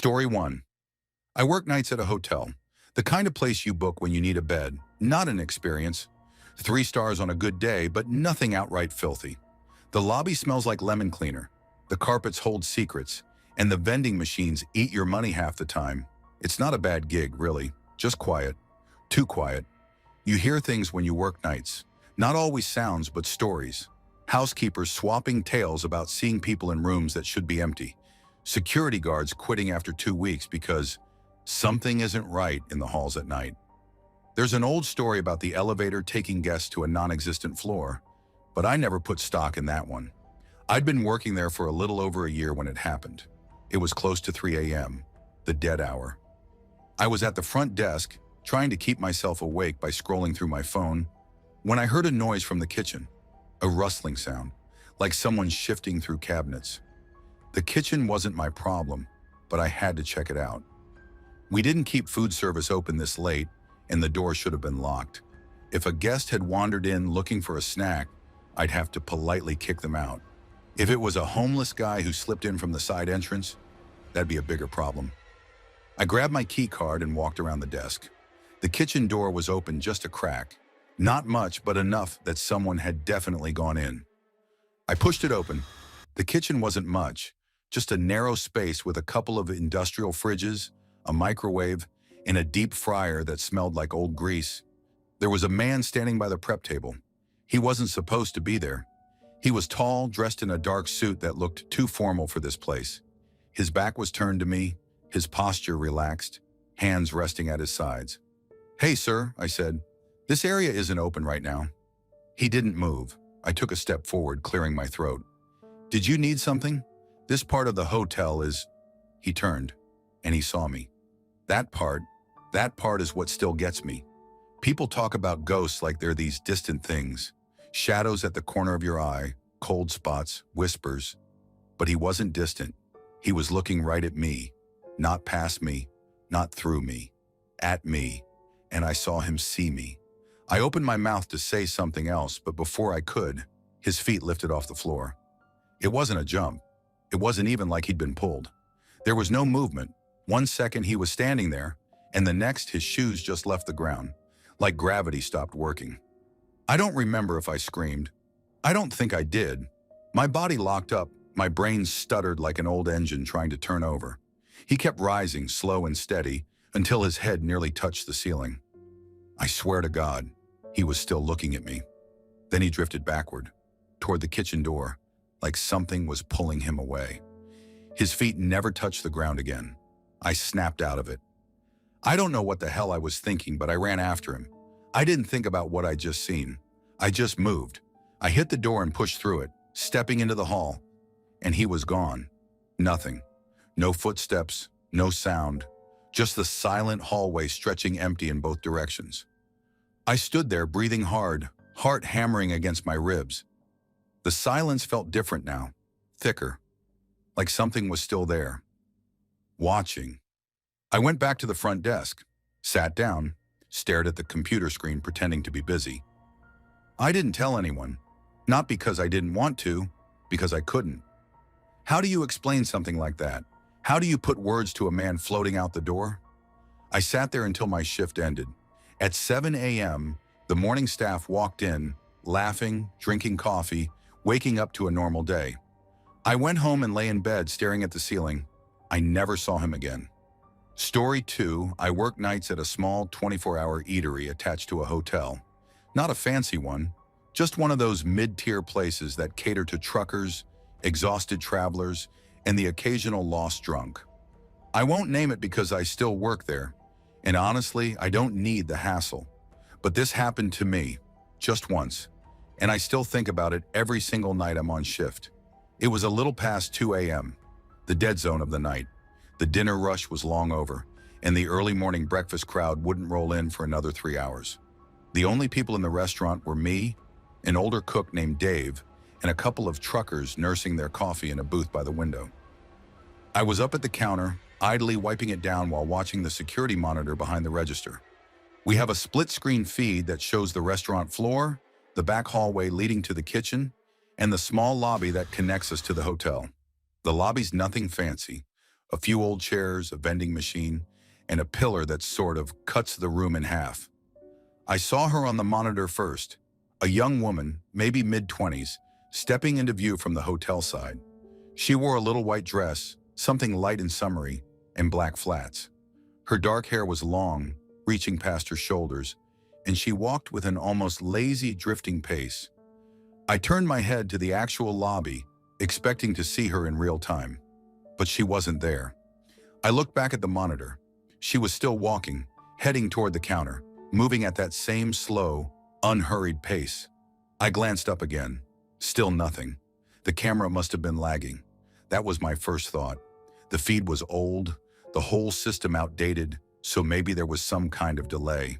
Story 1. I work nights at a hotel. The kind of place you book when you need a bed, not an experience. 3 stars on a good day, but nothing outright filthy. The lobby smells like lemon cleaner. The carpets hold secrets, and the vending machines eat your money half the time. It's not a bad gig, really. Just quiet. Too quiet. You hear things when you work nights. Not always sounds, but stories. Housekeepers swapping tales about seeing people in rooms that should be empty. Security guards quitting after 2 weeks because something isn't right in the halls at night. There's an old story about the elevator taking guests to a non-existent floor, but I never put stock in that one. I'd been working there for a little over a year when it happened. It was close to 3 a.m., the dead hour. I was at the front desk, trying to keep myself awake by scrolling through my phone, when I heard a noise from the kitchen, a rustling sound, like someone shifting through cabinets. The kitchen wasn't my problem, but I had to check it out. We didn't keep food service open this late, and the door should have been locked. If a guest had wandered in looking for a snack, I'd have to politely kick them out. If it was a homeless guy who slipped in from the side entrance, that'd be a bigger problem. I grabbed my key card and walked around the desk. The kitchen door was open just a crack. Not much, but enough that someone had definitely gone in. I pushed it open. The kitchen wasn't much, just a narrow space with a couple of industrial fridges, a microwave, and a deep fryer that smelled like old grease. There was a man standing by the prep table. He wasn't supposed to be there. He was tall, dressed in a dark suit that looked too formal for this place. His back was turned to me, his posture relaxed, hands resting at his sides. "Hey, sir," I said. "This area isn't open right now." He didn't move. I took a step forward, clearing my throat. "Did you need something? This part of the hotel is..." He turned, and he saw me. That part is what still gets me. People talk about ghosts like they're these distant things. Shadows at the corner of your eye, cold spots, whispers. But he wasn't distant. He was looking right at me. Not past me, not through me. At me. And I saw him see me. I opened my mouth to say something else, but before I could, his feet lifted off the floor. It wasn't a jump. It wasn't even like he'd been pulled. There was no movement. 1 second he was standing there, and the next his shoes just left the ground, like gravity stopped working. I don't remember if I screamed. I don't think I did. My body locked up, my brain stuttered like an old engine trying to turn over. He kept rising, slow and steady, until his head nearly touched the ceiling. I swear to God, he was still looking at me. Then he drifted backward, toward the kitchen door, like something was pulling him away. His feet never touched the ground again. I snapped out of it. I don't know what the hell I was thinking, but I ran after him. I didn't think about what I'd just seen. I just moved. I hit the door and pushed through it, stepping into the hall. And he was gone. Nothing. No footsteps, no sound. Just the silent hallway stretching empty in both directions. I stood there breathing hard, heart hammering against my ribs. The silence felt different now, thicker, like something was still there, watching. I went back to the front desk, sat down, stared at the computer screen pretending to be busy. I didn't tell anyone, not because I didn't want to, because I couldn't. How do you explain something like that? How do you put words to a man floating out the door? I sat there until my shift ended. At 7 a.m., the morning staff walked in, laughing, drinking coffee, waking up to a normal day. I went home and lay in bed staring at the ceiling. I never saw him again. Story 2, I work nights at a small 24-hour eatery attached to a hotel. Not a fancy one, just one of those mid-tier places that cater to truckers, exhausted travelers, and the occasional lost drunk. I won't name it because I still work there, and honestly, I don't need the hassle. But this happened to me, just once, and I still think about it every single night I'm on shift. It was a little past 2 a.m., the dead zone of the night. The dinner rush was long over, and the early morning breakfast crowd wouldn't roll in for another 3 hours. The only people in the restaurant were me, an older cook named Dave, and a couple of truckers nursing their coffee in a booth by the window. I was up at the counter, idly wiping it down while watching the security monitor behind the register. We have a split-screen feed that shows the restaurant floor, the back hallway leading to the kitchen, and the small lobby that connects us to the hotel. The lobby's nothing fancy. A few old chairs, a vending machine, and a pillar that sort of cuts the room in half. I saw her on the monitor first, a young woman, maybe mid-20s, stepping into view from the hotel side. She wore a little white dress, something light and summery, and black flats. Her dark hair was long, reaching past her shoulders, and she walked with an almost lazy, drifting pace. I turned my head to the actual lobby, expecting to see her in real time. But she wasn't there. I looked back at the monitor. She was still walking, heading toward the counter, moving at that same slow, unhurried pace. I glanced up again. Still nothing. The camera must have been lagging. That was my first thought. The feed was old, the whole system outdated, so maybe there was some kind of delay.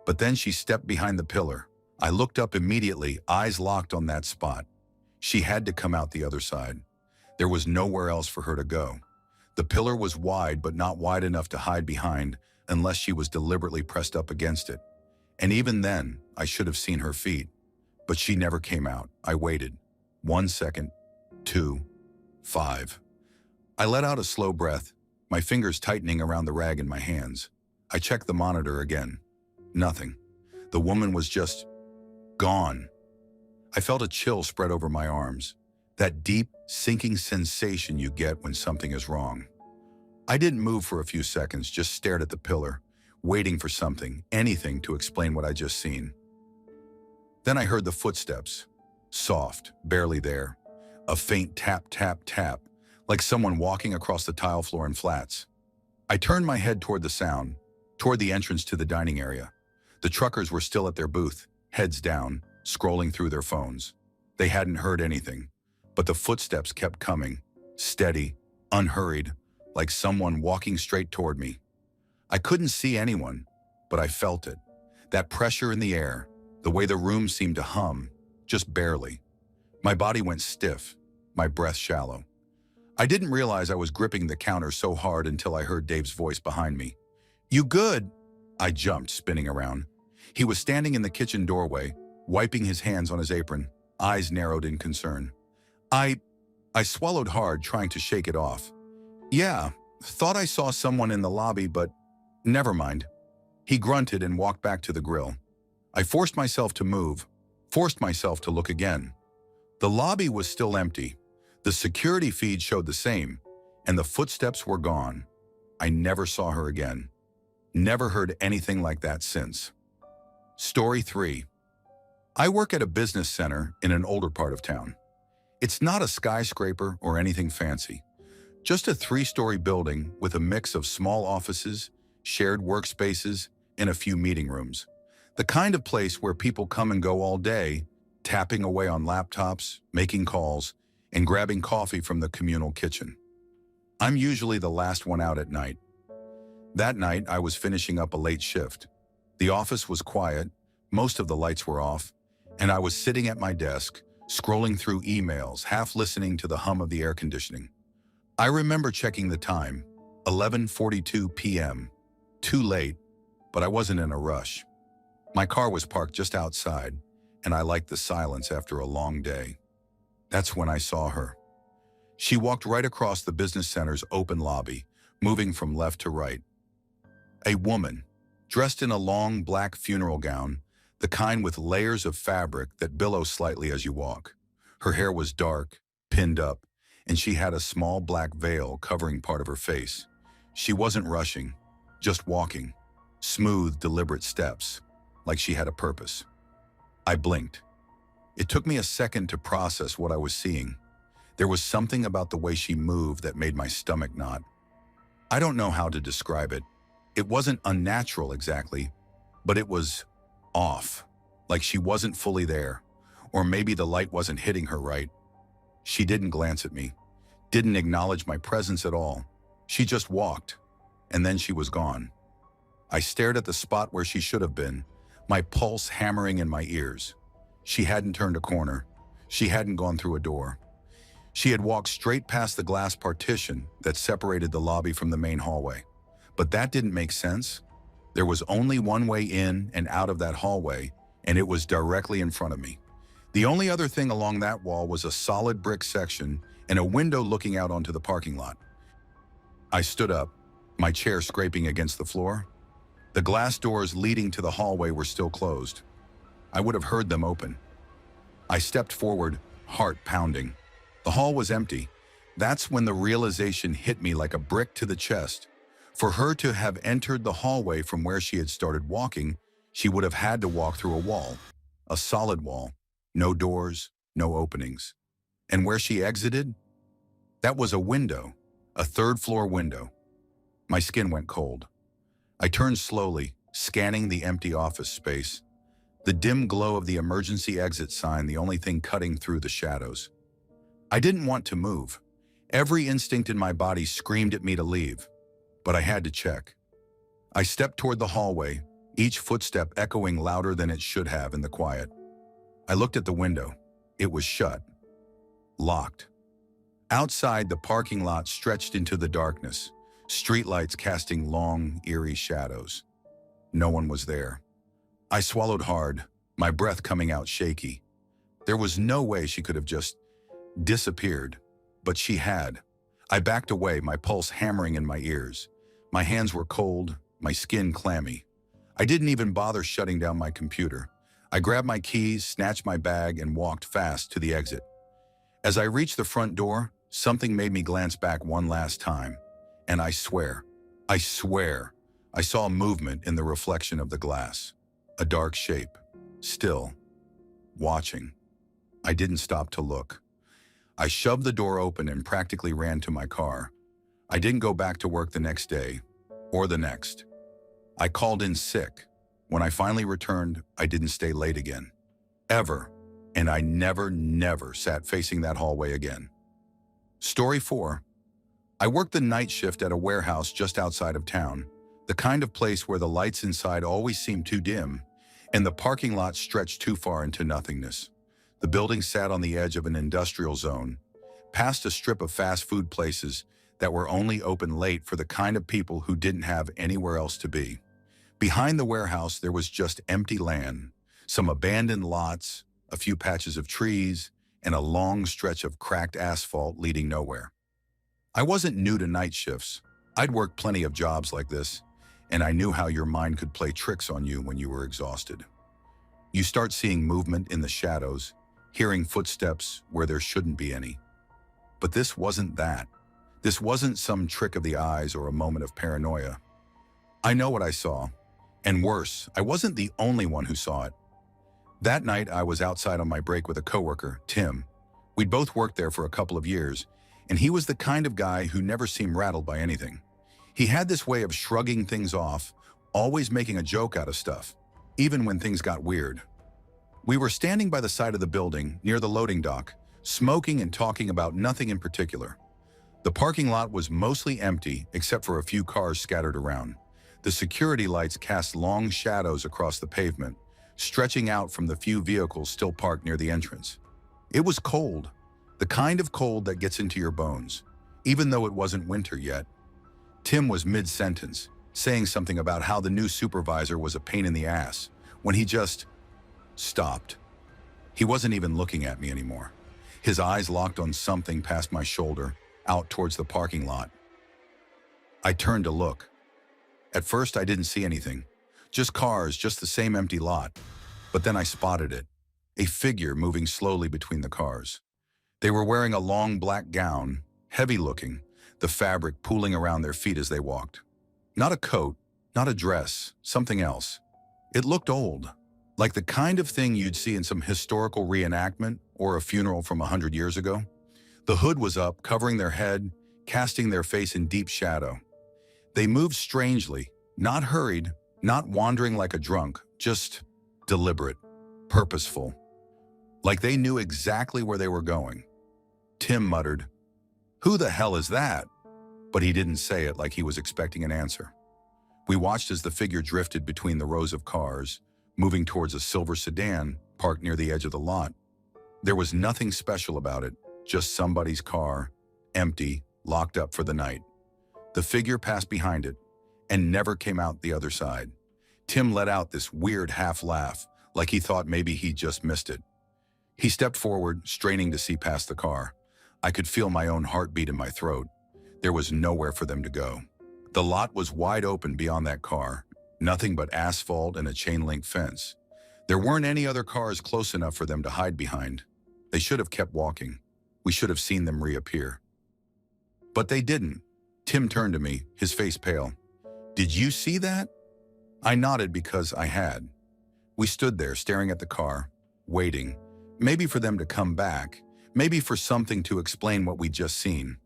But then she stepped behind the pillar. I looked up immediately, eyes locked on that spot. She had to come out the other side. There was nowhere else for her to go. The pillar was wide, but not wide enough to hide behind unless she was deliberately pressed up against it. And even then, I should have seen her feet. But she never came out. I waited. 1 second, 2, 5. I let out a slow breath, my fingers tightening around the rag in my hands. I checked the monitor again. Nothing. The woman was just gone. I felt a chill spread over my arms, that deep, sinking sensation you get when something is wrong. I didn't move for a few seconds, just stared at the pillar, waiting for something, anything to explain what I just seen. Then I heard the footsteps, soft, barely there, a faint tap, tap, tap, like someone walking across the tile floor in flats. I turned my head toward the sound, toward the entrance to the dining area. The truckers were still at their booth, heads down, scrolling through their phones. They hadn't heard anything, but the footsteps kept coming, steady, unhurried, like someone walking straight toward me. I couldn't see anyone, but I felt it. That pressure in the air, the way the room seemed to hum, just barely. My body went stiff, my breath shallow. I didn't realize I was gripping the counter so hard until I heard Dave's voice behind me. "You good?" I jumped, spinning around. He was standing in the kitchen doorway, wiping his hands on his apron, eyes narrowed in concern. I swallowed hard, trying to shake it off. "Yeah, thought I saw someone in the lobby, but never mind." He grunted and walked back to the grill. I forced myself to move, forced myself to look again. The lobby was still empty. The security feed showed the same, and the footsteps were gone. I never saw her again. Never heard anything like that since. Story 3. I work at a business center in an older part of town. It's not a skyscraper or anything fancy. Just a 3-story building with a mix of small offices, shared workspaces, and a few meeting rooms. The kind of place where people come and go all day, tapping away on laptops, making calls, and grabbing coffee from the communal kitchen. I'm usually the last one out at night. That night, I was finishing up a late shift. The office was quiet, most of the lights were off, and I was sitting at my desk, scrolling through emails, half listening to the hum of the air conditioning. I remember checking the time, 11:42 p.m. Too late, but I wasn't in a rush. My car was parked just outside, and I liked the silence after a long day. That's when I saw her. She walked right across the business center's open lobby, moving from left to right. A woman, dressed in a long black funeral gown, the kind with layers of fabric that billow slightly as you walk. Her hair was dark, pinned up, and she had a small black veil covering part of her face. She wasn't rushing, just walking, smooth, deliberate steps, like she had a purpose. I blinked. It took me a second to process what I was seeing. There was something about the way she moved that made my stomach knot. I don't know how to describe it. It wasn't unnatural exactly, but it was off, like she wasn't fully there, or maybe the light wasn't hitting her right. She didn't glance at me, didn't acknowledge my presence at all. She just walked, and then she was gone. I stared at the spot where she should have been, my pulse hammering in my ears. She hadn't turned a corner. She hadn't gone through a door. She had walked straight past the glass partition that separated the lobby from the main hallway. But that didn't make sense. There was only one way in and out of that hallway, and it was directly in front of me. The only other thing along that wall was a solid brick section and a window looking out onto the parking lot. I stood up, my chair scraping against the floor. The glass doors leading to the hallway were still closed. I would have heard them open. I stepped forward, heart pounding. The hall was empty. That's when the realization hit me like a brick to the chest. For her to have entered the hallway from where she had started walking, she would have had to walk through a wall, a solid wall, no doors, no openings. And where she exited? That was a window, a third-floor window. My skin went cold. I turned slowly, scanning the empty office space. The dim glow of the emergency exit sign, the only thing cutting through the shadows. I didn't want to move. Every instinct in my body screamed at me to leave, but I had to check. I stepped toward the hallway, each footstep echoing louder than it should have in the quiet. I looked at the window. It was shut, locked. Outside, the parking lot stretched into the darkness, streetlights casting long, eerie shadows. No one was there. I swallowed hard, my breath coming out shaky. There was no way she could have just disappeared, but she had. I backed away, my pulse hammering in my ears. My hands were cold, my skin clammy. I didn't even bother shutting down my computer. I grabbed my keys, snatched my bag, and walked fast to the exit. As I reached the front door, something made me glance back one last time. And I swear, I saw movement in the reflection of the glass. A dark shape, still, watching. I didn't stop to look. I shoved the door open and practically ran to my car. I didn't go back to work the next day, or the next. I called in sick. When I finally returned, I didn't stay late again. Ever. And I never sat facing that hallway again. Story 4. I worked the night shift at a warehouse just outside of town, the kind of place where the lights inside always seemed too dim, and the parking lot stretched too far into nothingness. The building sat on the edge of an industrial zone, past a strip of fast food places that were only open late for the kind of people who didn't have anywhere else to be. Behind the warehouse, there was just empty land, some abandoned lots, a few patches of trees, and a long stretch of cracked asphalt leading nowhere. I wasn't new to night shifts. I'd worked plenty of jobs like this, and I knew how your mind could play tricks on you when you were exhausted. You start seeing movement in the shadows, hearing footsteps where there shouldn't be any. But this wasn't that. This wasn't some trick of the eyes or a moment of paranoia. I know what I saw, and worse, I wasn't the only one who saw it. That night, I was outside on my break with a coworker, Tim. We'd both worked there for a couple of years, and he was the kind of guy who never seemed rattled by anything. He had this way of shrugging things off, always making a joke out of stuff, even when things got weird. We were standing by the side of the building, near the loading dock, smoking and talking about nothing in particular. The parking lot was mostly empty, except for a few cars scattered around. The security lights cast long shadows across the pavement, stretching out from the few vehicles still parked near the entrance. It was cold, the kind of cold that gets into your bones, even though it wasn't winter yet. Tim was mid-sentence, saying something about how the new supervisor was a pain in the ass, when he just stopped. He wasn't even looking at me anymore. His eyes locked on something past my shoulder, out towards the parking lot. I turned to look. At first, I didn't see anything. Just cars, just the same empty lot. But then I spotted it. A figure moving slowly between the cars. They were wearing a long black gown, heavy-looking, the fabric pooling around their feet as they walked. Not a coat, not a dress, something else. It looked old, like the kind of thing you'd see in some historical reenactment or a funeral from 100 years ago. The hood was up, covering their head, casting their face in deep shadow. They moved strangely, not hurried, not wandering like a drunk, just deliberate, purposeful. Like they knew exactly where they were going. Tim muttered, "Who the hell is that?" But he didn't say it like he was expecting an answer. We watched as the figure drifted between the rows of cars, moving towards a silver sedan parked near the edge of the lot. There was nothing special about it, just somebody's car, empty, locked up for the night. The figure passed behind it and never came out the other side. Tim let out this weird half laugh, like he thought maybe he just missed it. He stepped forward, straining to see past the car. I could feel my own heartbeat in my throat. There was nowhere for them to go. The lot was wide open beyond that car, nothing but asphalt and a chain-link fence. There weren't any other cars close enough for them to hide behind. They should have kept walking. We should have seen them reappear. But they didn't. Tim turned to me, his face pale. "Did you see that?" I nodded because I had. We stood there staring at the car, waiting, maybe for them to come back, maybe for something to explain what we'd just seen.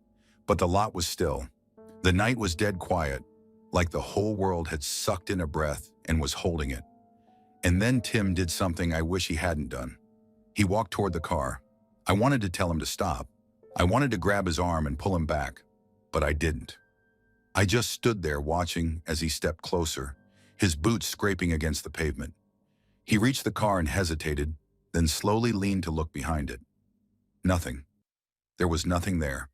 But the lot was still. The night was dead quiet, like the whole world had sucked in a breath and was holding it. And then Tim did something I wish he hadn't done. He walked toward the car. I wanted to tell him to stop. I wanted to grab his arm and pull him back, but I didn't. I just stood there watching as he stepped closer, his boots scraping against the pavement. He reached the car and hesitated, then slowly leaned to look behind it. Nothing. There was nothing there.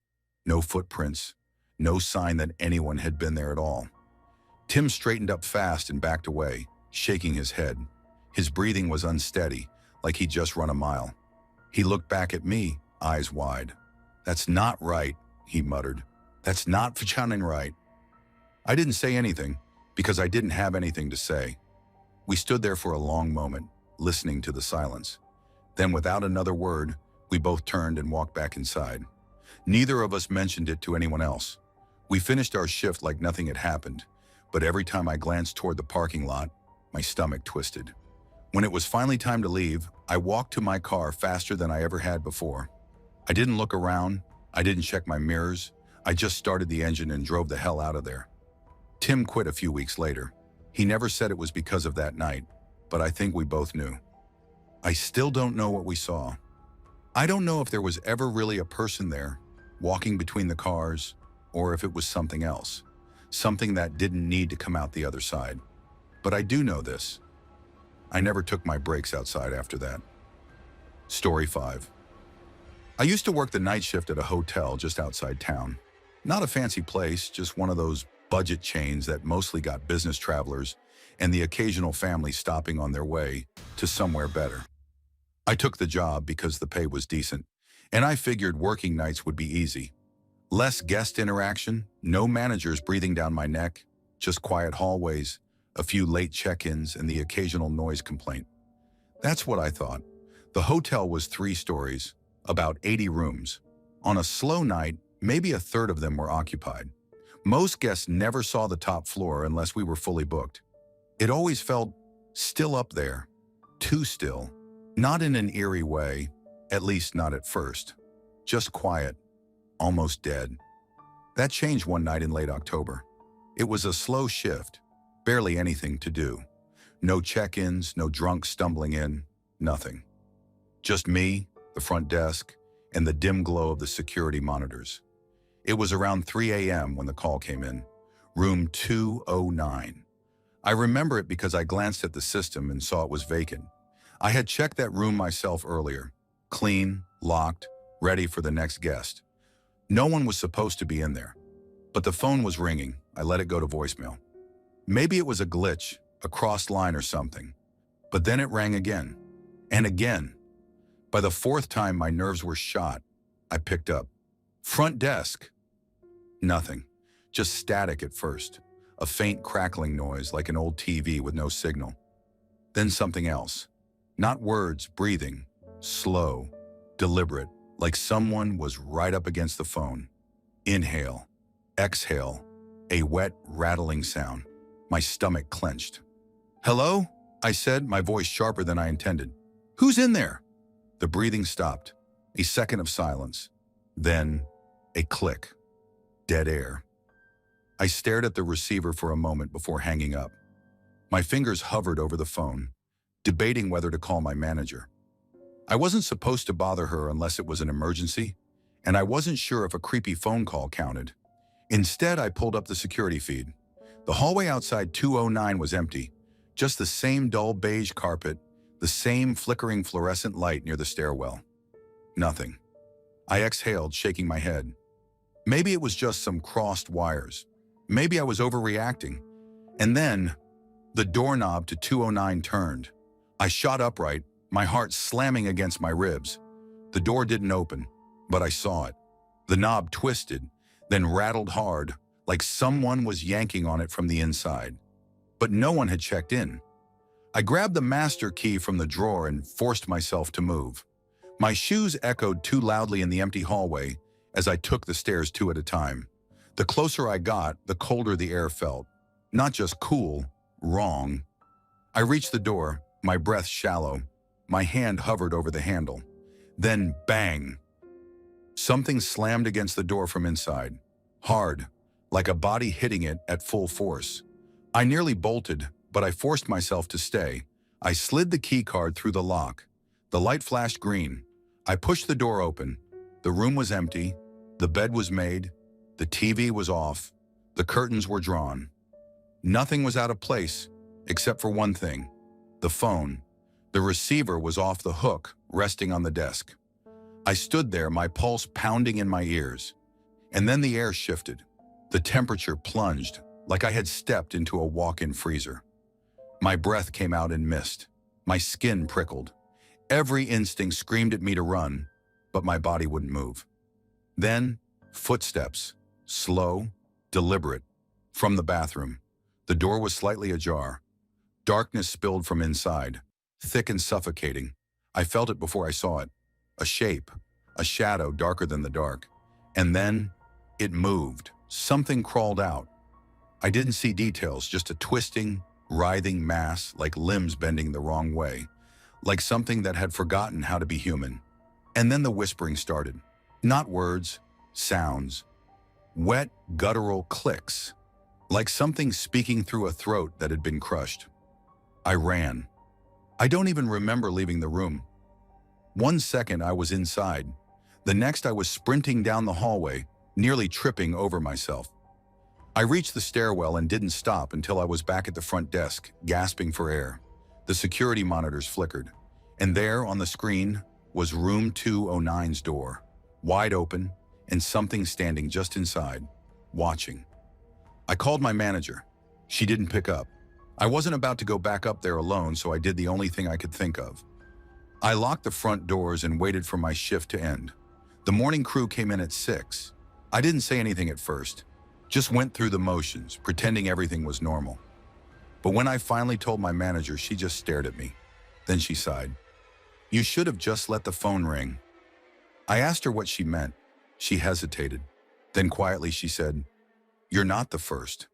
No footprints, no sign that anyone had been there at all. Tim straightened up fast and backed away, shaking his head. His breathing was unsteady, like he'd just run a mile. He looked back at me, eyes wide. "That's not right," he muttered. "That's not f'chinin' right." I didn't say anything, because I didn't have anything to say. We stood there for a long moment, listening to the silence. Then, without another word, we both turned and walked back inside. Neither of us mentioned it to anyone else. We finished our shift like nothing had happened, but every time I glanced toward the parking lot, my stomach twisted. When it was finally time to leave, I walked to my car faster than I ever had before. I didn't look around, I didn't check my mirrors, I just started the engine and drove the hell out of there. Tim quit a few weeks later. He never said it was because of that night, but I think we both knew. I still don't know what we saw. I don't know if there was ever really a person there, walking between the cars, or if it was something else, something that didn't need to come out the other side. But I do know this. I never took my breaks outside after that. Story 5. I used to work the night shift at a hotel just outside town. Not a fancy place, just one of those budget chains that mostly got business travelers and the occasional family stopping on their way to somewhere better. I took the job because the pay was decent, and I figured working nights would be easy. Less guest interaction, no managers breathing down my neck, just quiet hallways, a few late check-ins, and the occasional noise complaint. That's what I thought. The hotel was 3 stories, about 80 rooms. On a slow night, maybe a third of them were occupied. Most guests never saw the top floor unless we were fully booked. It always felt still up there, too still, not in an eerie way, at least not at first. Just quiet, almost dead. That changed one night in late October. It was a slow shift, barely anything to do. No check-ins, no drunks stumbling in, nothing. Just me, the front desk, and the dim glow of the security monitors. It was around 3 a.m. when the call came in. Room 209. I remember it because I glanced at the system and saw it was vacant. I had checked that room myself earlier. Clean, locked, ready for the next guest. No one was supposed to be in there. But the phone was ringing. I let it go to voicemail. Maybe it was a glitch, a crossed line or something. But then it rang again. And again. By the 4th time, my nerves were shot. I picked up. "Front desk." Nothing. Just static at first. A faint crackling noise like an old TV with no signal. Then something else. Not words, breathing. Slow, deliberate, like someone was right up against the phone. Inhale. Exhale. A wet, rattling sound. My stomach clenched. "Hello?" I said, my voice sharper than I intended. "Who's in there?" The breathing stopped. A second of silence. Then, a click. Dead air. I stared at the receiver for a moment before hanging up. My fingers hovered over the phone, debating whether to call my manager. I wasn't supposed to bother her unless it was an emergency, and I wasn't sure if a creepy phone call counted. Instead, I pulled up the security feed. The hallway outside 209 was empty, just the same dull beige carpet, the same flickering fluorescent light near the stairwell. Nothing. I exhaled, shaking my head. Maybe it was just some crossed wires. Maybe I was overreacting. And then, the doorknob to 209 turned. I shot upright, my heart slamming against my ribs. The door didn't open, but I saw it. The knob twisted, then rattled hard, like someone was yanking on it from the inside. But no one had checked in. I grabbed the master key from the drawer and forced myself to move. My shoes echoed too loudly in the empty hallway as I took the stairs two at a time. The closer I got, the colder the air felt. Not just cool, wrong. I reached the door, my breath shallow. My hand hovered over the handle. Then, bang! Something slammed against the door from inside. Hard, like a body hitting it at full force. I nearly bolted, but I forced myself to stay. I slid the key card through the lock. The light flashed green. I pushed the door open. The room was empty. The bed was made. The TV was off. The curtains were drawn. Nothing was out of place, except for one thing: the phone. The receiver was off the hook, resting on the desk. I stood there, my pulse pounding in my ears. And then the air shifted. The temperature plunged, like I had stepped into a walk-in freezer. My breath came out in mist. My skin prickled. Every instinct screamed at me to run, but my body wouldn't move. Then, footsteps, slow, deliberate, from the bathroom. The door was slightly ajar. Darkness spilled from inside, thick and suffocating. I felt it before I saw it. A shape, a shadow darker than the dark. And then, it moved. Something crawled out. I didn't see details, just a twisting, writhing mass, like limbs bending the wrong way, like something that had forgotten how to be human. And then the whispering started. Not words, sounds. Wet, guttural clicks, like something speaking through a throat that had been crushed. I ran. I don't even remember leaving the room. 1 second I was inside. The next I was sprinting down the hallway, nearly tripping over myself. I reached the stairwell and didn't stop until I was back at the front desk, gasping for air. The security monitors flickered, and there on the screen was room 209's door, wide open, and something standing just inside, watching. I called my manager. She didn't pick up. I wasn't about to go back up there alone, so I did the only thing I could think of. I locked the front doors and waited for my shift to end. The morning crew came in at 6. I didn't say anything at first, just went through the motions, pretending everything was normal. But when I finally told my manager, she just stared at me. Then she sighed. "You should have just let the phone ring." I asked her what she meant. She hesitated. Then quietly she said, "You're not the first."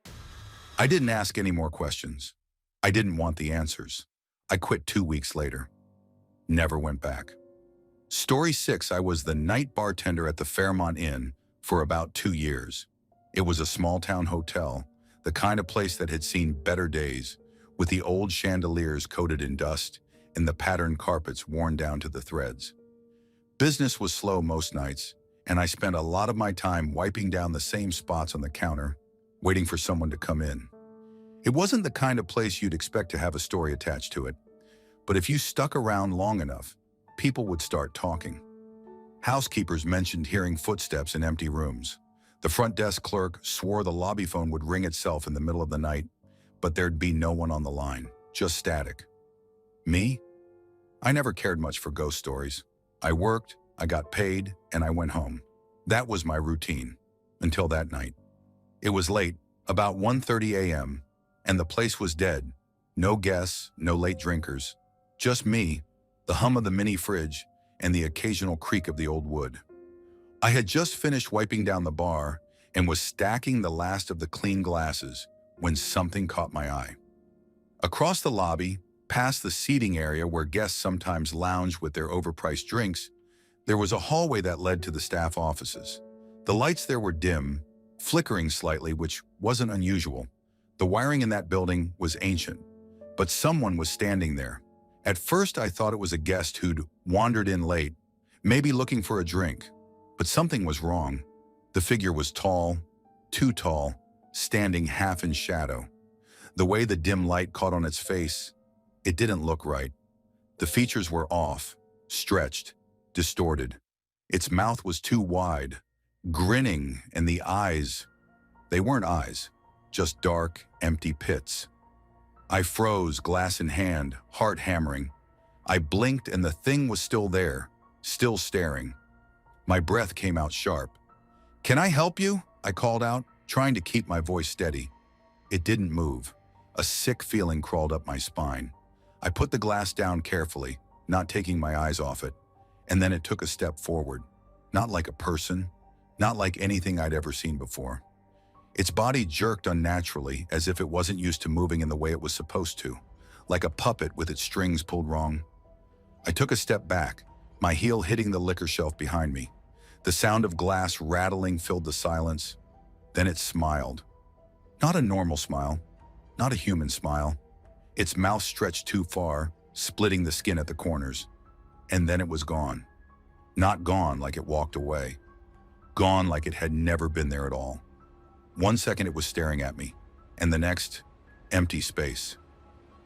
I didn't ask any more questions. I didn't want the answers. I quit 2 weeks later. Never went back. Story 6, I was the night bartender at the Fairmont Inn for about 2 years. It was a small-town hotel, the kind of place that had seen better days, with the old chandeliers coated in dust and the patterned carpets worn down to the threads. Business was slow most nights, and I spent a lot of my time wiping down the same spots on the counter, waiting for someone to come in. It wasn't the kind of place you'd expect to have a story attached to it, but if you stuck around long enough, people would start talking. Housekeepers mentioned hearing footsteps in empty rooms. The front desk clerk swore the lobby phone would ring itself in the middle of the night, but there'd be no one on the line, just static. Me? I never cared much for ghost stories. I worked, I got paid, and I went home. That was my routine, until that night. It was late, about 1:30 a.m., and the place was dead. No guests, no late drinkers. Just me, the hum of the mini fridge, and the occasional creak of the old wood. I had just finished wiping down the bar and was stacking the last of the clean glasses when something caught my eye. Across the lobby, past the seating area where guests sometimes lounged with their overpriced drinks, there was a hallway that led to the staff offices. The lights there were dim, flickering slightly, which wasn't unusual. The wiring in that building was ancient, but someone was standing there. At first, I thought it was a guest who'd wandered in late, maybe looking for a drink. But something was wrong. The figure was tall, too tall, standing half in shadow. The way the dim light caught on its face, it didn't look right. The features were off, stretched, distorted. Its mouth was too wide, grinning, and the eyes, they weren't eyes, just dark, empty pits. I froze, glass in hand, heart hammering. I blinked and the thing was still there, still staring. My breath came out sharp. "Can I help you?" I called out, trying to keep my voice steady. It didn't move. A sick feeling crawled up my spine. I put the glass down carefully, not taking my eyes off it, and then it took a step forward. Not like a person, not like anything I'd ever seen before. Its body jerked unnaturally, as if it wasn't used to moving in the way it was supposed to, like a puppet with its strings pulled wrong. I took a step back, my heel hitting the liquor shelf behind me. The sound of glass rattling filled the silence. Then it smiled. Not a normal smile, not a human smile. Its mouth stretched too far, splitting the skin at the corners. And then it was gone. Not gone like it walked away. Gone like it had never been there at all. 1 second it was staring at me, and the next, empty space.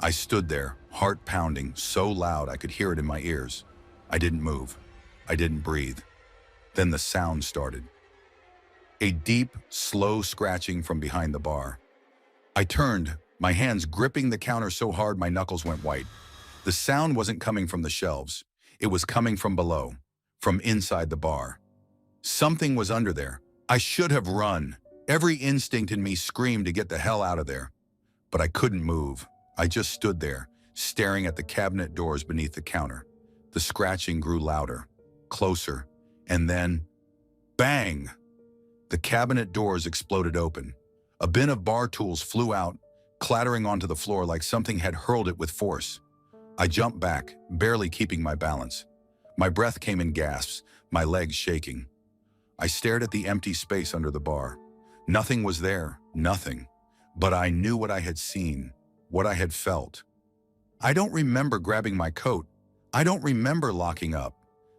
I stood there, heart pounding, so loud I could hear it in my ears. I didn't move. I didn't breathe. Then the sound started. A deep, slow scratching from behind the bar. I turned, my hands gripping the counter so hard my knuckles went white. The sound wasn't coming from the shelves. It was coming from below, from inside the bar. Something was under there. I should have run. Every instinct in me screamed to get the hell out of there. But I couldn't move. I just stood there, staring at the cabinet doors beneath the counter. The scratching grew louder, closer, and then, bang! The cabinet doors exploded open. A bin of bar tools flew out, clattering onto the floor like something had hurled it with force. I jumped back, barely keeping my balance. My breath came in gasps, my legs shaking. I stared at the empty space under the bar. Nothing was there, nothing. But I knew what I had seen, what I had felt. I don't remember grabbing my coat. I don't remember locking up.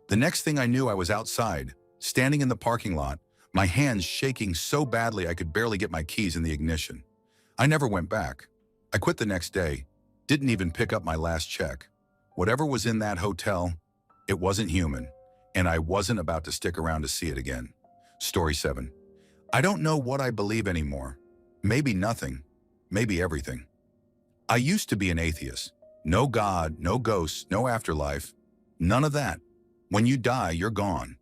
The next thing I knew, I was outside, standing in the parking lot, my hands shaking so badly I could barely get my keys in the ignition. I never went back. I quit the next day, didn't even pick up my last check. Whatever was in that hotel, it wasn't human, and I wasn't about to stick around to see it again. Story 7. I don't know what I believe anymore. Maybe nothing, maybe everything. I used to be an atheist. No God, no ghosts, no afterlife, none of that. When you die, you're gone.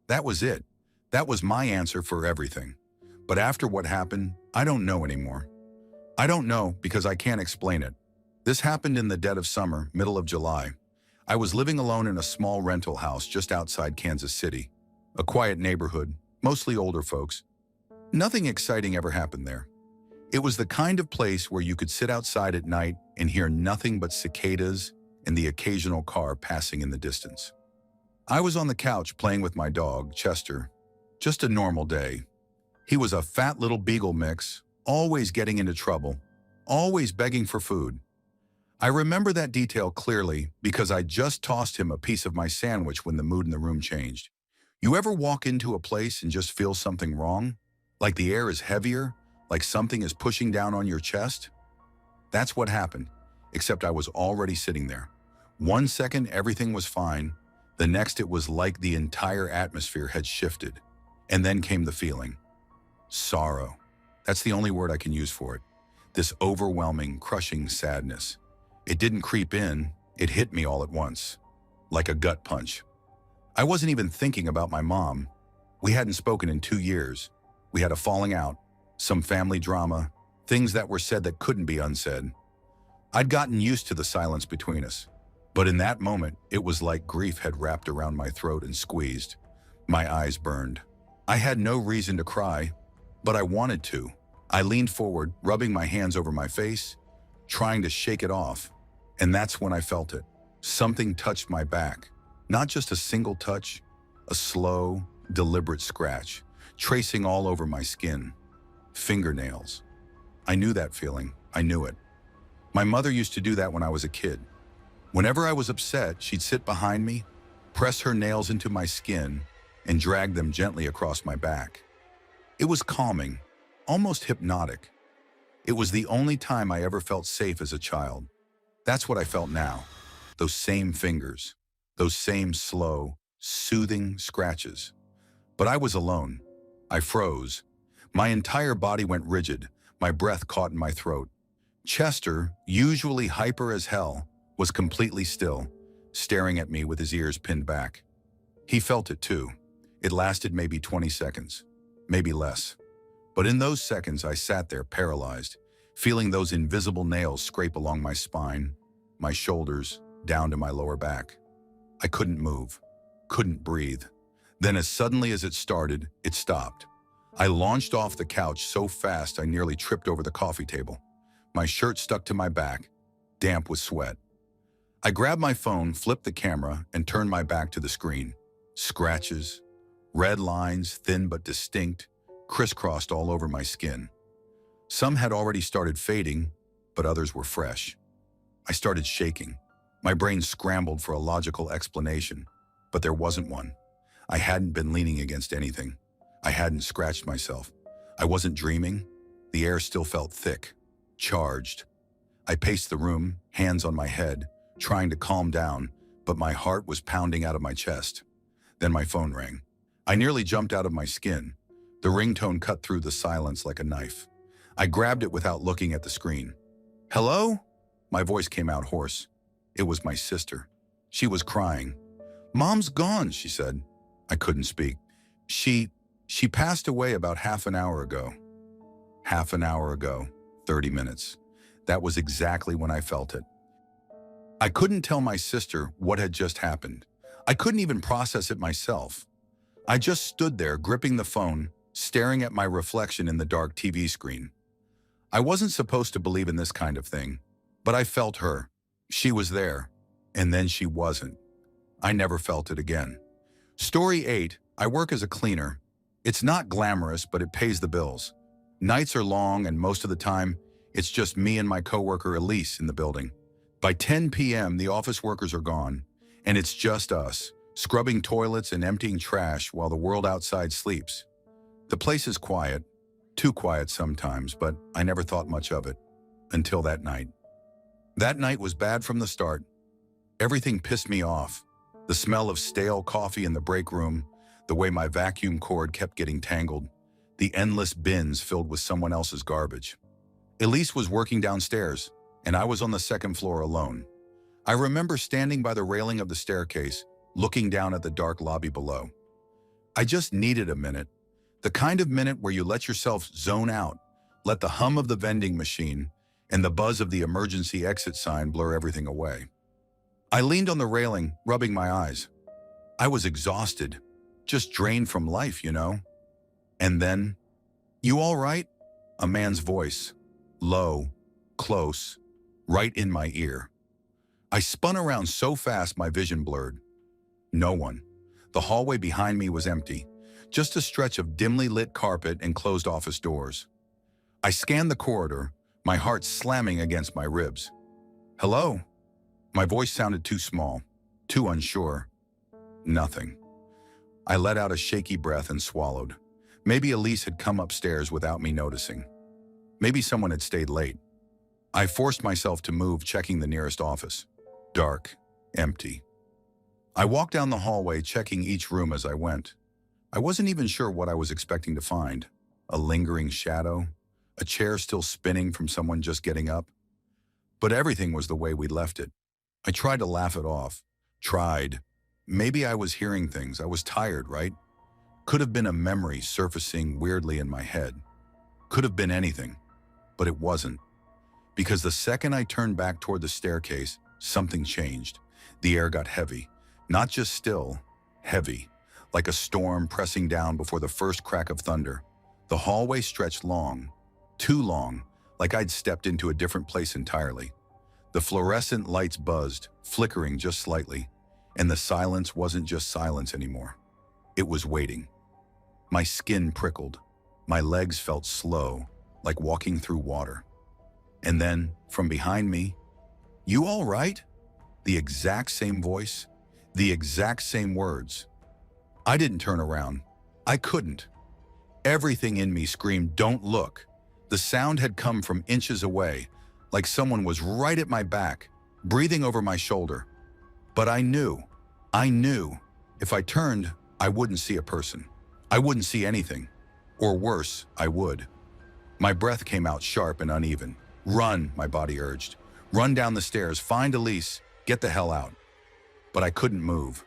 That was it. That was my answer for everything. But after what happened, I don't know anymore. I don't know because I can't explain it. This happened in the dead of summer, middle of July. I was living alone in a small rental house just outside Kansas City. A quiet neighborhood, mostly older folks. Nothing exciting ever happened there. It was the kind of place where you could sit outside at night and hear nothing but cicadas and the occasional car passing in the distance. I was on the couch playing with my dog, Chester. Just a normal day. He was a fat little beagle mix, always getting into trouble, always begging for food. I remember that detail clearly because I just tossed him a piece of my sandwich when the mood in the room changed. You ever walk into a place and just feel something wrong? Like the air is heavier? Like something is pushing down on your chest? That's what happened, except I was already sitting there. 1 second, everything was fine. The next, it was like the entire atmosphere had shifted. And then came the feeling. Sorrow. That's the only word I can use for it. This overwhelming, crushing sadness. It didn't creep in, it hit me all at once. Like a gut punch. I wasn't even thinking about my mom. We hadn't spoken in 2 years. We had a falling out. Some family drama, things that were said that couldn't be unsaid. I'd gotten used to the silence between us, but in that moment, it was like grief had wrapped around my throat and squeezed. My eyes burned. I had no reason to cry, but I wanted to. I leaned forward, rubbing my hands over my face, trying to shake it off, and that's when I felt it. Something touched my back. Not just a single touch, a slow, deliberate scratch, tracing all over my skin. Fingernails. I knew that feeling. I knew it. My mother used to do that when I was a kid. Whenever I was upset, she'd sit behind me, press her nails into my skin, and drag them gently across my back. It was calming, almost hypnotic. It was the only time I ever felt safe as a child. That's what I felt now. Those same fingers, those same slow, soothing scratches. But I was alone. I froze. My entire body went rigid, my breath caught in my throat. Chester, usually hyper as hell, was completely still, staring at me with his ears pinned back. He felt it too. It lasted maybe 20 seconds. maybe less. But in those seconds, I sat there paralyzed, feeling those invisible nails scrape along my spine, my shoulders, down to my lower back. I couldn't move, couldn't breathe. Then as suddenly as it started, it stopped. I launched off the couch so fast I nearly tripped over the coffee table. My shirt stuck to my back, damp with sweat. I grabbed my phone, flipped the camera, and turned my back to the screen. Scratches, red lines, thin but distinct, crisscrossed all over my skin. Some had already started fading, but others were fresh. I started shaking. My brain scrambled for a logical explanation, but there wasn't one. I hadn't been leaning against anything. I hadn't scratched myself. I wasn't dreaming. The air still felt thick, charged. I paced the room, hands on my head, trying to calm down, but my heart was pounding out of my chest. Then my phone rang. I nearly jumped out of my skin. The ringtone cut through the silence like a knife. I grabbed it without looking at the screen. "Hello?" My voice came out hoarse. It was my sister. She was crying. "Mom's gone," she said. I couldn't speak. She passed away about half an hour ago. Half an hour ago, 30 minutes. That was exactly when I felt it. I couldn't tell my sister what had just happened. I couldn't even process it myself. I just stood there gripping the phone, staring at my reflection in the dark TV screen. I wasn't supposed to believe in this kind of thing, but I felt her. She was there, and then she wasn't. I never felt it again. Story 8, I work as a cleaner. It's not glamorous, but it pays the bills. Nights are long, and most of the time, it's just me and my coworker Elise in the building. By 10 p.m., the office workers are gone, and it's just us, scrubbing toilets and emptying trash while the world outside sleeps. The place is quiet, too quiet sometimes, but I never thought much of it, until that night. That night was bad from the start. Everything pissed me off. The smell of stale coffee in the break room, the way my vacuum cord kept getting tangled, the endless bins filled with someone else's garbage. Elise was working downstairs, and I was on the second floor alone. I remember standing by the railing of the staircase, looking down at the dark lobby below. I just needed a minute, the kind of minute where you let yourself zone out, let the hum of the vending machine and the buzz of the emergency exit sign blur everything away. I leaned on the railing, rubbing my eyes. I was exhausted, just drained from life, you know. And then, "You all right?" A man's voice, low, close, right in my ear. I spun around so fast my vision blurred. No one. The hallway behind me was empty, just a stretch of dimly lit carpet and closed office doors. I scanned the corridor, my heart slamming against my ribs. "Hello?" My voice sounded too small, too unsure. Nothing. I let out a shaky breath and swallowed. Maybe Elise had come upstairs without me noticing. Maybe someone had stayed late. I forced myself to move, checking the nearest office. Dark, empty. I walked down the hallway, checking each room as I went. I wasn't even sure what I was expecting to find. A lingering shadow, a chair still spinning from someone just getting up. But everything was the way we left it. I tried to laugh it off. Tried. Maybe I was hearing things. I was tired, right? Could have been a memory surfacing weirdly in my head. Could have been anything. But it wasn't. Because the second I turned back toward the staircase, something changed. The air got heavy. Not just still, heavy. Like a storm pressing down before the first crack of thunder. The hallway stretched long. Too long. Like I'd stepped into a different place entirely. The fluorescent lights buzzed, flickering just slightly. And the silence wasn't just silence anymore. It was waiting. My skin prickled. My legs felt slow, like walking through water. And then, from behind me, "You all right?" The exact same voice, the exact same words. I didn't turn around. I couldn't. Everything in me screamed, "Don't look." The sound had come from inches away, like someone was right at my back, breathing over my shoulder. But I knew, if I turned, I wouldn't see a person. I wouldn't see anything. Or worse, I would. My breath came out sharp and uneven. "Run," my body urged. "Run down the stairs, find Elise, get the hell out." But I couldn't move.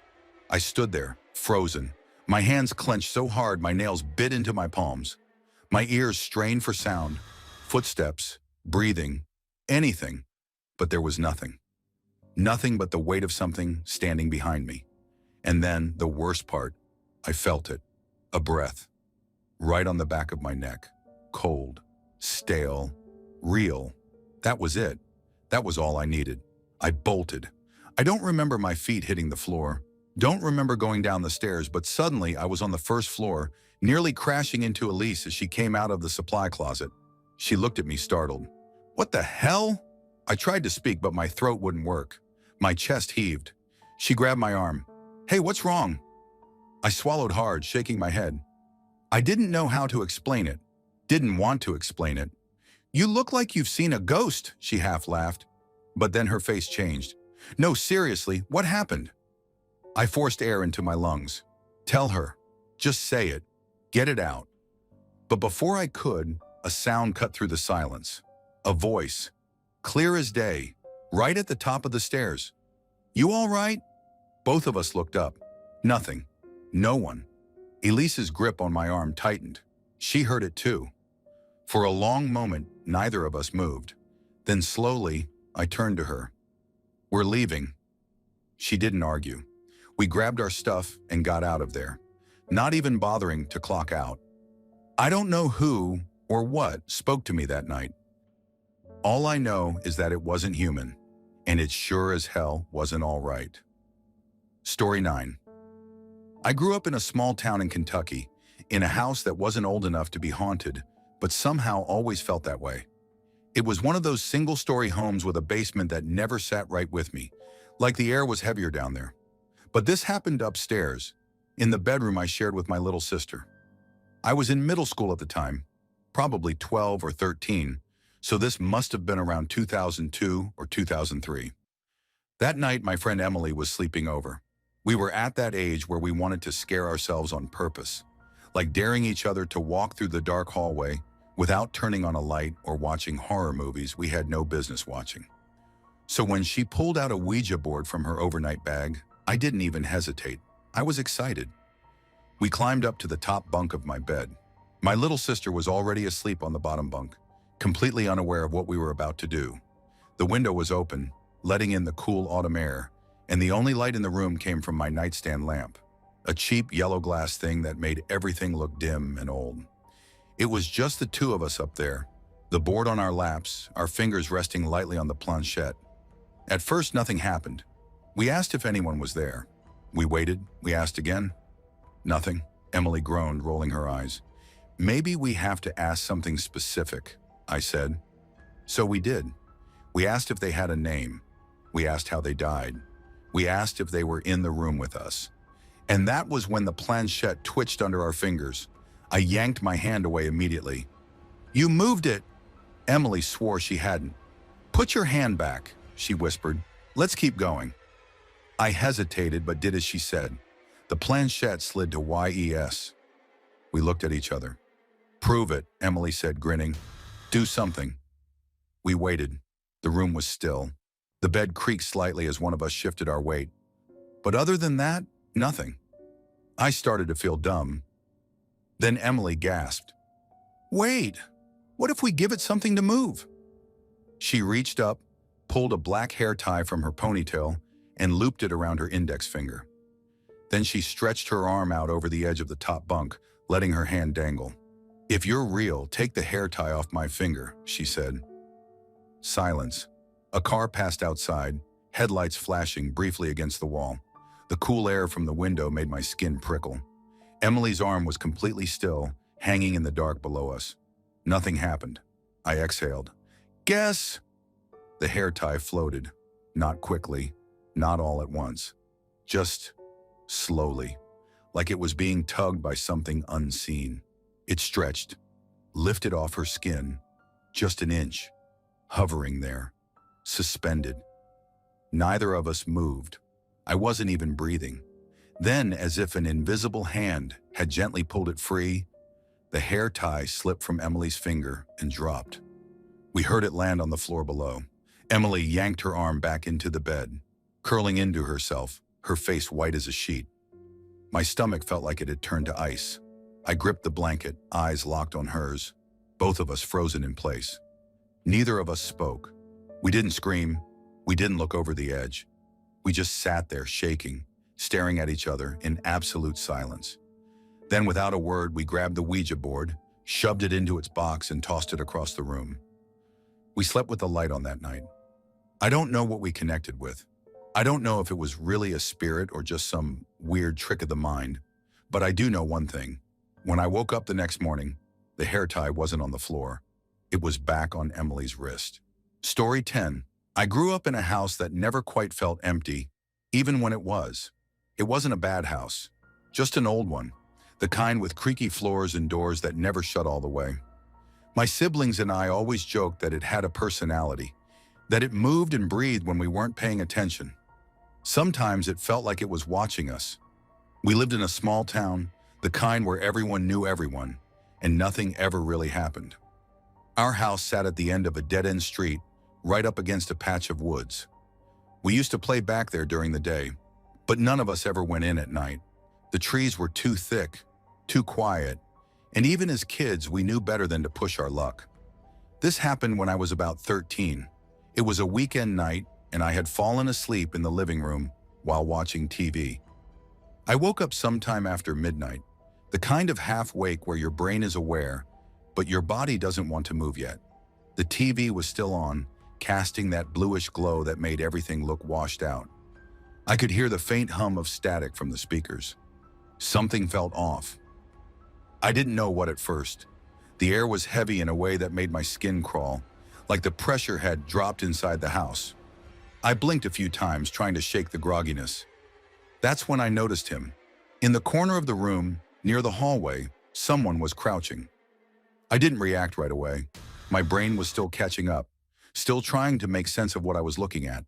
I stood there, frozen, My hands clenched so hard my nails bit into my palms. My ears strained for sound, footsteps, breathing, anything, but there was nothing. Nothing but the weight of something standing behind me. And then, the worst part, I felt it. A breath. Right on the back of my neck. Cold. Stale. Real. That was it. That was all I needed. I bolted. I don't remember my feet hitting the floor. Don't remember going down the stairs, but suddenly I was on the first floor, nearly crashing into Elise as she came out of the supply closet. She looked at me startled. "What the hell?" I tried to speak, but my throat wouldn't work. My chest heaved. She grabbed my arm. "Hey, what's wrong?" I swallowed hard, shaking my head. I didn't know how to explain it. Didn't want to explain it. "You look like you've seen a ghost," she half laughed. But then her face changed. "No, seriously, what happened?" I forced air into my lungs. "Tell her. Just say it. Get it out." But before I could, a sound cut through the silence. A voice, clear as day, right at the top of the stairs. "You all right?" Both of us looked up. Nothing. No one. Elise's grip on my arm tightened. She heard it too. For a long moment, neither of us moved. Then slowly, I turned to her. "We're leaving." She didn't argue. We grabbed our stuff and got out of there, not even bothering to clock out. I don't know who or what spoke to me that night. All I know is that it wasn't human, and it sure as hell wasn't all right. Story 9. I grew up in a small town in Kentucky, in a house that wasn't old enough to be haunted, but somehow always felt that way. It was one of those single-story homes with a basement that never sat right with me, like the air was heavier down there. But this happened upstairs, in the bedroom I shared with my little sister. I was in middle school at the time, probably 12 or 13, so this must have been around 2002 or 2003. That night, my friend Emily was sleeping over. We were at that age where we wanted to scare ourselves on purpose, like daring each other to walk through the dark hallway without turning on a light or watching horror movies we had no business watching. So when she pulled out a Ouija board from her overnight bag, I didn't even hesitate. I was excited. We climbed up to the top bunk of my bed. My little sister was already asleep on the bottom bunk, completely unaware of what we were about to do. The window was open, letting in the cool autumn air, and the only light in the room came from my nightstand lamp, a cheap yellow glass thing that made everything look dim and old. It was just the two of us up there, the board on our laps, our fingers resting lightly on the planchette. At first, nothing happened. We asked if anyone was there. We waited. We asked again. Nothing. Emily groaned, rolling her eyes. "Maybe we have to ask something specific," I said. So we did. We asked if they had a name. We asked how they died. We asked if they were in the room with us. And that was when the planchette twitched under our fingers. I yanked my hand away immediately. "You moved it!" Emily swore she hadn't. "Put your hand back," she whispered. "Let's keep going." I hesitated but did as she said. The planchette slid to YES. We looked at each other. "Prove it," Emily said, grinning. "Do something." We waited. The room was still. The bed creaked slightly as one of us shifted our weight. But other than that, nothing. I started to feel dumb. Then Emily gasped. "Wait, what if we give it something to move?" She reached up, pulled a black hair tie from her ponytail, and looped it around her index finger. Then she stretched her arm out over the edge of the top bunk, letting her hand dangle. "If you're real, take the hair tie off my finger," she said. Silence. A car passed outside, headlights flashing briefly against the wall. The cool air from the window made my skin prickle. Emily's arm was completely still, hanging in the dark below us. Nothing happened. I exhaled. "Guess." The hair tie floated. Not quickly, not all at once. Just slowly, like it was being tugged by something unseen. It stretched, lifted off her skin, just an inch, hovering there, suspended. Neither of us moved. I wasn't even breathing. Then, as if an invisible hand had gently pulled it free, the hair tie slipped from Emily's finger and dropped. We heard it land on the floor below. Emily yanked her arm back into the bed, curling into herself, her face white as a sheet. My stomach felt like it had turned to ice. I gripped the blanket, eyes locked on hers, both of us frozen in place. Neither of us spoke. We didn't scream. We didn't look over the edge. We just sat there shaking, staring at each other in absolute silence. Then without a word, we grabbed the Ouija board, shoved it into its box and tossed it across the room. We slept with the light on that night. I don't know what we connected with. I don't know if it was really a spirit or just some weird trick of the mind, but I do know one thing. When I woke up the next morning, the hair tie wasn't on the floor. It was back on Emily's wrist. Story 10. I grew up in a house that never quite felt empty, even when it was. It wasn't a bad house, just an old one, the kind with creaky floors and doors that never shut all the way. My siblings and I always joked that it had a personality, that it moved and breathed when we weren't paying attention. Sometimes it felt like it was watching us. We lived in a small town, the kind where everyone knew everyone, and nothing ever really happened. Our house sat at the end of a dead-end street, right up against a patch of woods. We used to play back there during the day, but none of us ever went in at night. The trees were too thick, too quiet, and even as kids, we knew better than to push our luck. This happened when I was about 13. It was a weekend night, and I had fallen asleep in the living room while watching TV. I woke up sometime after midnight, the kind of half-wake where your brain is aware, but your body doesn't want to move yet. The TV was still on, casting that bluish glow that made everything look washed out. I could hear the faint hum of static from the speakers. Something felt off. I didn't know what at first. The air was heavy in a way that made my skin crawl, like the pressure had dropped inside the house. I blinked a few times, trying to shake the grogginess. That's when I noticed him. In the corner of the room, near the hallway, someone was crouching. I didn't react right away. My brain was still catching up, still trying to make sense of what I was looking at.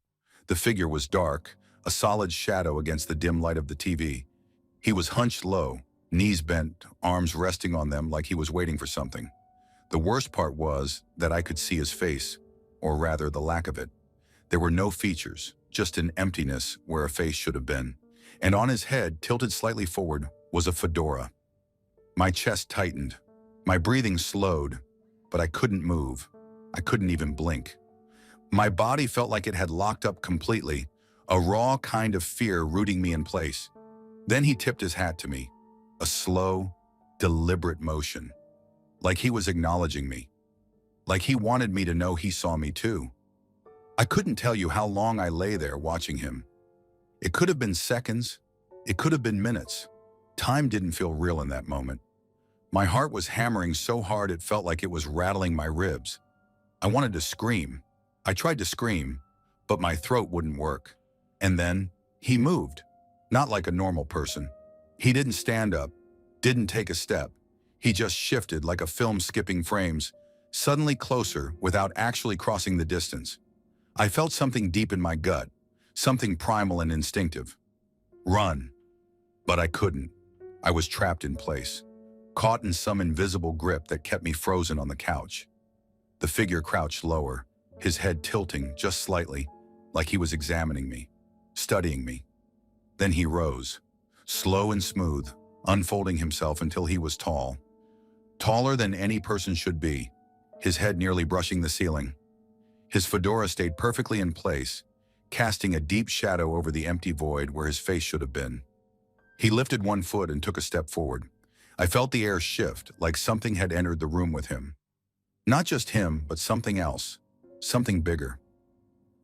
The figure was dark, a solid shadow against the dim light of the TV. He was hunched low, knees bent, arms resting on them like he was waiting for something. The worst part was that I could see his face, or rather the lack of it. There were no features, just an emptiness where a face should have been. And on his head, tilted slightly forward, was a fedora. My chest tightened. My breathing slowed, but I couldn't move. I couldn't even blink. My body felt like it had locked up completely, a raw kind of fear rooting me in place. Then he tipped his hat to me, a slow, deliberate motion, like he was acknowledging me, like he wanted me to know he saw me too. I couldn't tell you how long I lay there watching him. It could have been seconds, it could have been minutes. Time didn't feel real in that moment. My heart was hammering so hard it felt like it was rattling my ribs. I wanted to scream. I tried to scream, but my throat wouldn't work. And then, he moved. Not like a normal person. He didn't stand up, didn't take a step. He just shifted like a film skipping frames, suddenly closer without actually crossing the distance. I felt something deep in my gut, something primal and instinctive. Run. But I couldn't. I was trapped in place, caught in some invisible grip that kept me frozen on the couch. The figure crouched lower, his head tilting just slightly, like he was examining me, studying me. Then he rose, slow and smooth, unfolding himself until he was tall. Taller than any person should be, his head nearly brushing the ceiling. His fedora stayed perfectly in place, casting a deep shadow over the empty void where his face should have been. He lifted one foot and took a step forward. I felt the air shift, like something had entered the room with him. Not just him, but something else, something bigger.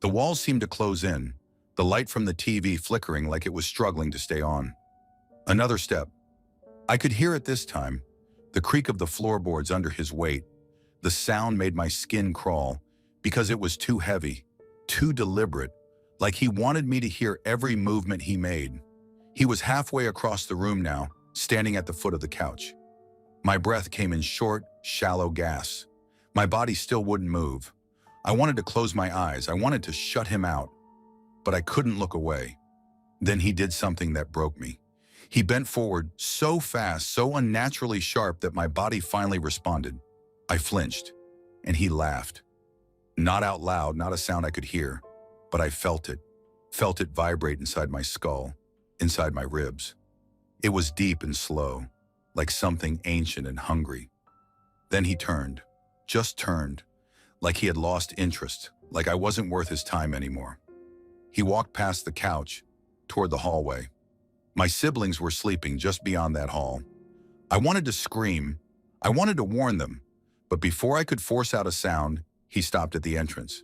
The walls seemed to close in, the light from the TV flickering like it was struggling to stay on. Another step. I could hear it this time, the creak of the floorboards under his weight. The sound made my skin crawl because it was too heavy, too deliberate, like he wanted me to hear every movement he made. He was halfway across the room now, standing at the foot of the couch. My breath came in short, shallow gasps. My body still wouldn't move. I wanted to close my eyes. I wanted to shut him out, but I couldn't look away. Then he did something that broke me. He bent forward so fast, so unnaturally sharp that my body finally responded. I flinched, and he laughed. Not out loud, not a sound I could hear, but I felt it vibrate inside my skull, inside my ribs. It was deep and slow, like something ancient and hungry. Then he turned, just turned, like he had lost interest, like I wasn't worth his time anymore. He walked past the couch, toward the hallway. My siblings were sleeping just beyond that hall. I wanted to scream. I wanted to warn them. But before I could force out a sound, he stopped at the entrance.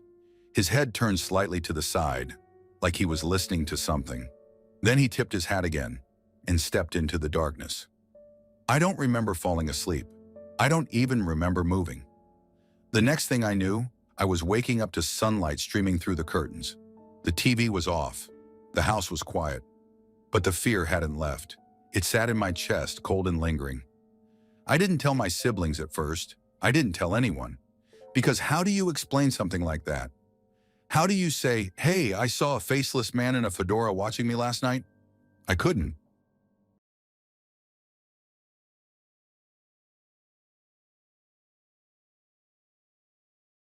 His head turned slightly to the side, like he was listening to something. Then he tipped his hat again and stepped into the darkness. I don't remember falling asleep. I don't even remember moving. The next thing I knew, I was waking up to sunlight streaming through the curtains. The TV was off. The house was quiet. But the fear hadn't left. It sat in my chest, cold and lingering. I didn't tell my siblings at first. I didn't tell anyone. Because how do you explain something like that? How do you say, hey, I saw a faceless man in a fedora watching me last night? I couldn't.